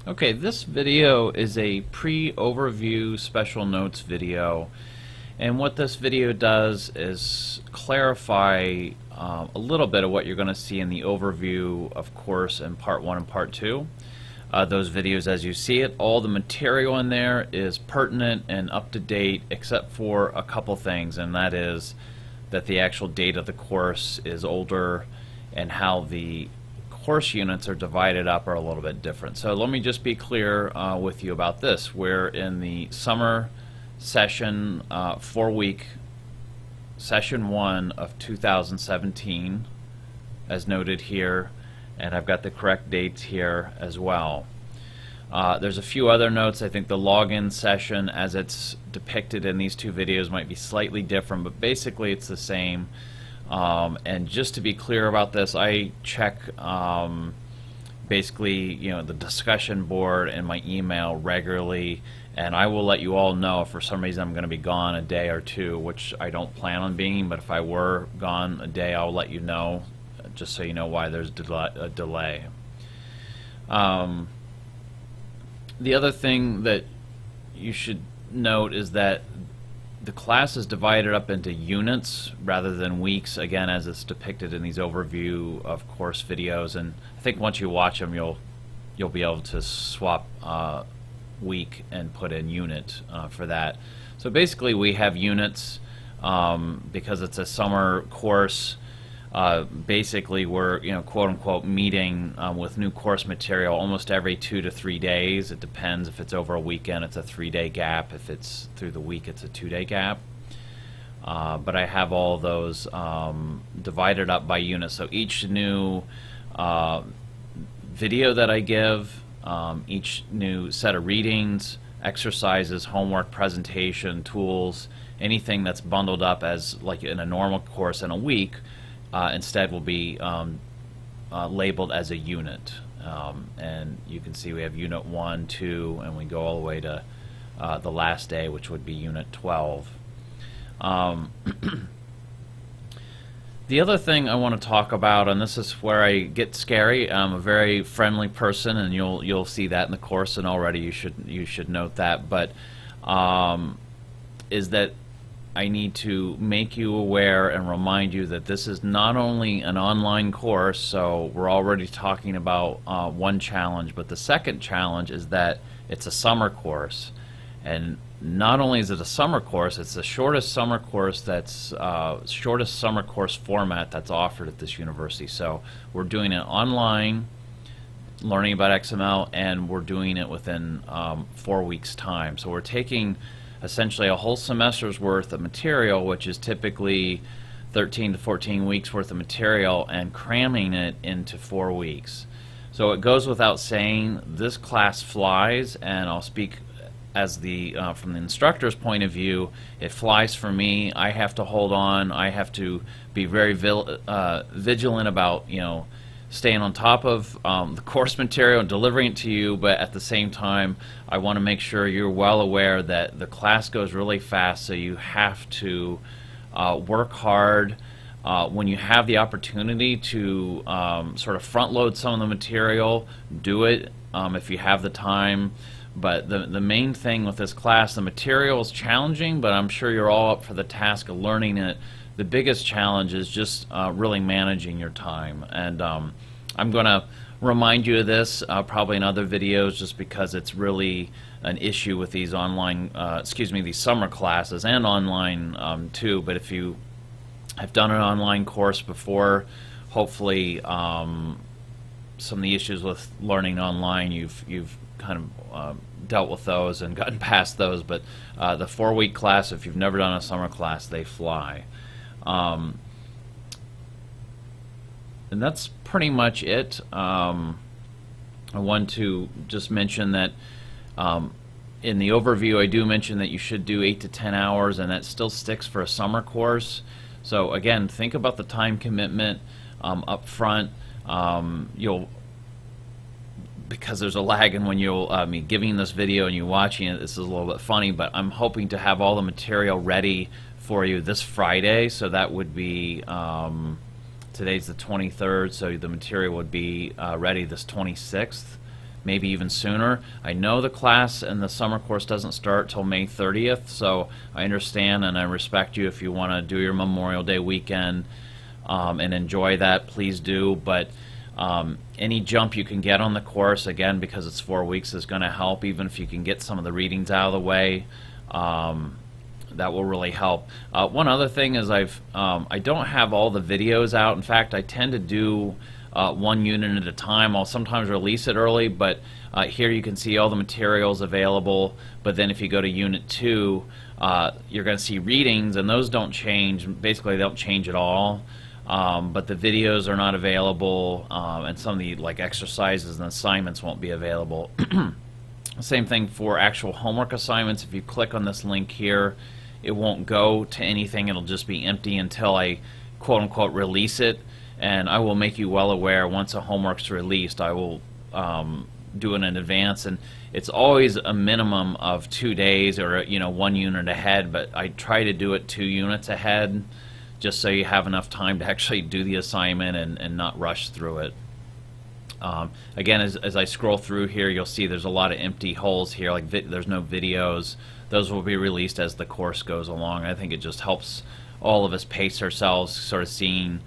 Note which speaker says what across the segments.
Speaker 1: Okay, this video is a pre-overview special notes video, and what this video does is clarify a little bit of what you're going to see in the overview of course in part 1 and part 2. Those videos as you see it, all the material in there is pertinent and up to date except for a couple things, and that is that the actual date of the course is older and how the course units are divided up are a little bit different. So let me just be clear with you about this. We're in the summer session, 4-week session 1 of 2017 as noted here, and I've got the correct dates here as well. There's a few other notes. I think the login session as it's depicted in these two videos might be slightly different, but basically it's the same. And just to be clear about this, I check basically the discussion board and my email regularly, and I will let you all know if for some reason I'm going to be gone a day or two, which I don't plan on being, but if I were gone a day I'll let you know, just so you know why there's a delay. The other thing that you should note is that the class is divided up into units rather than weeks, again as it's depicted in these overview of course videos, and I think once you watch them you'll be able to swap week and put in unit for that. So basically we have units because it's a summer course. Basically we're quote-unquote meeting with new course material almost every 2 to 3 days. It depends. If it's over a weekend it's a 3-day gap. If it's through the week it's a 2-day gap. But I have all those divided up by units. So each new video that I give, each new set of readings, exercises, homework, presentation, tools, anything that's bundled up as like in a normal course in a week, instead will be labeled as a unit. And you can see we have unit 1, 2, and we go all the way to the last day, which would be unit 12. The other thing I want to talk about, and this is where I get scary, I'm a very friendly person, and you'll see that in the course, and already you should note that, but is that I need to make you aware and remind you that this is not only an online course, so we're already talking about one challenge, but the second challenge is that it's a summer course. And not only is it a summer course, it's the shortest summer course shortest summer course format that's offered at this university. So we're doing it online, learning about XML, and we're doing it within 4 weeks time. So we're taking essentially a whole semester's worth of material, which is typically 13 to 14 weeks worth of material, and cramming it into 4 weeks. So it goes without saying, this class flies, and I'll speak as the from the instructor's point of view, it flies for me. I have to hold on. I have to be very vigilant about staying on top of the course material and delivering it to you, but at the same time I want to make sure you're well aware that the class goes really fast, so you have to work hard when you have the opportunity to sort of front load some of the material. Do it if you have the time. But the main thing with this class, the material is challenging, but I'm sure you're all up for the task of learning it. The biggest challenge is just really managing your time, and I'm going to remind you of this probably in other videos, just because it's really an issue with these online, these summer classes and online too. But if you have done an online course before, hopefully some of the issues with learning online you've kind of dealt with those and gotten past those. But the 4-week class, if you've never done a summer class, they fly. And that's pretty much it. I want to just mention that in the overview I do mention that you should do 8 to 10 hours, and that still sticks for a summer course. So again, think about the time commitment up front. Because there's a lag in when you'll me giving this video and you watching it, this is a little bit funny, but I'm hoping to have all the material ready for you this Friday. So that would be today's the 23rd, so the material would be ready this 26th. maybe even sooner. I know the class and the summer course doesn't start till May 30th, so I understand and I respect you if you want to do your Memorial Day weekend and enjoy that, please do. But any jump you can get on the course, again, because it's 4 weeks, is going to help. Even if you can get some of the readings out of the way, that will really help. One other thing is I don't have all the videos out. In fact, I tend to do one unit at a time. I'll sometimes release it early, but here you can see all the materials available. But then if you go to Unit 2, you're going to see readings, and those don't change. Basically, they don't change at all. But the videos are not available, and some of the exercises and assignments won't be available. Same thing for actual homework assignments. If you click on this link here, it won't go to anything. It'll just be empty until I quote-unquote release it. And I will make you well aware once a homework's released. I will do it in advance, and it's always a minimum of 2 days or 1 unit ahead, but I try to do it 2 units ahead just so you have enough time to actually do the assignment and not rush through it. Again, as I scroll through here, you'll see there's a lot of empty holes here, there's no videos. Those will be released as the course goes along. I think it just helps all of us pace ourselves, sort of seeing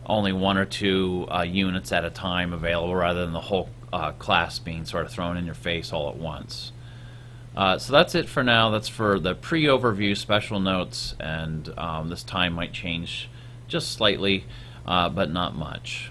Speaker 1: only 1 or 2 units at a time available rather than the whole class being sort of thrown in your face all at once. So that's it for now. That's for the pre-overview special notes, and this time might change just slightly, but not much.